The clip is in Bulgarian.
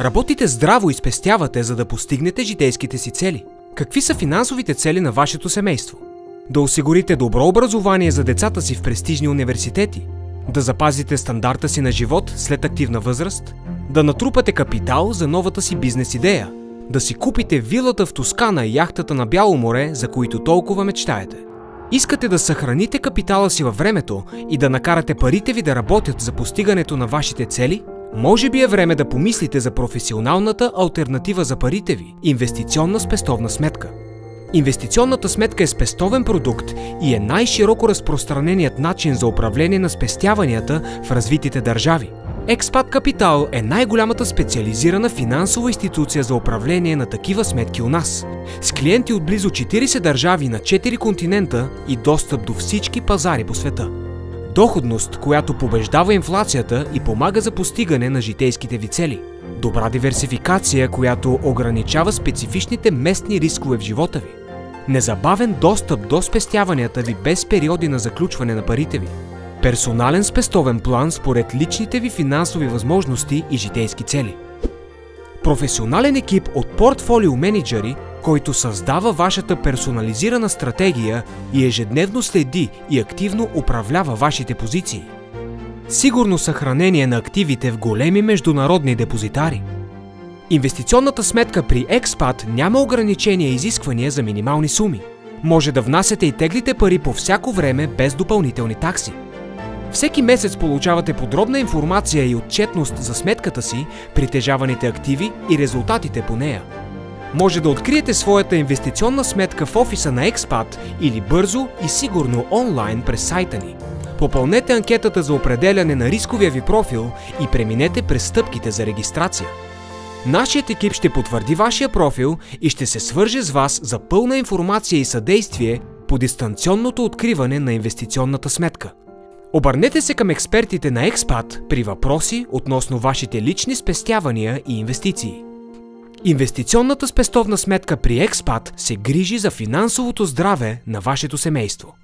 Работите здраво и спестявате, за да постигнете житейските си цели. Какви са финансовите цели на вашето семейство? Да осигурите добро образование за децата си в престижни университети, да запазите стандарта си на живот след активна възраст, да натрупате капитал за новата си бизнес идея, да си купите вилата в Тоскана и яхтата на Бяло море, за които толкова мечтаете. Искате да съхраните капитала си във времето и да накарате парите ви да работят за постигането на вашите цели? Може би е време да помислите за професионалната алтернатива за парите ви – инвестиционна спестовна сметка. Инвестиционната сметка е спестовен продукт и е най-широко разпространеният начин за управление на спестяванията в развитите държави. Експат Капитал е най-голямата специализирана финансова институция за управление на такива сметки у нас, с клиенти от близо 40 държави на 4 континента и достъп до всички пазари по света. Доходност, която побеждава инфлацията и помага за постигане на житейските ви цели. Добра диверсификация, която ограничава специфичните местни рискове в живота ви. Незабавен достъп до спестяванията ви без периоди на заключване на парите ви. Персонален спестовен план според личните ви финансови възможности и житейски цели. Професионален екип от портфолио мениджъри, който създава вашата персонализирана стратегия и ежедневно следи и активно управлява вашите позиции. Сигурно съхранение на активите в големи международни депозитари. Инвестиционната сметка при Експат няма ограничения и изисквания за минимални суми. Може да внасяте и теглите пари по всяко време без допълнителни такси. Всеки месец получавате подробна информация и отчетност за сметката си, притежаваните активи и резултатите по нея. Може да откриете своята инвестиционна сметка в офиса на Експат или бързо и сигурно онлайн през сайта ни. Попълнете анкетата за определяне на рисковия ви профил и преминете през стъпките за регистрация. Нашият екип ще потвърди вашия профил и ще се свърже с вас за пълна информация и съдействие по дистанционното откриване на инвестиционната сметка. Обърнете се към експертите на Експат при въпроси относно вашите лични спестявания и инвестиции. Инвестиционната спестовна сметка при Експат се грижи за финансовото здраве на вашето семейство.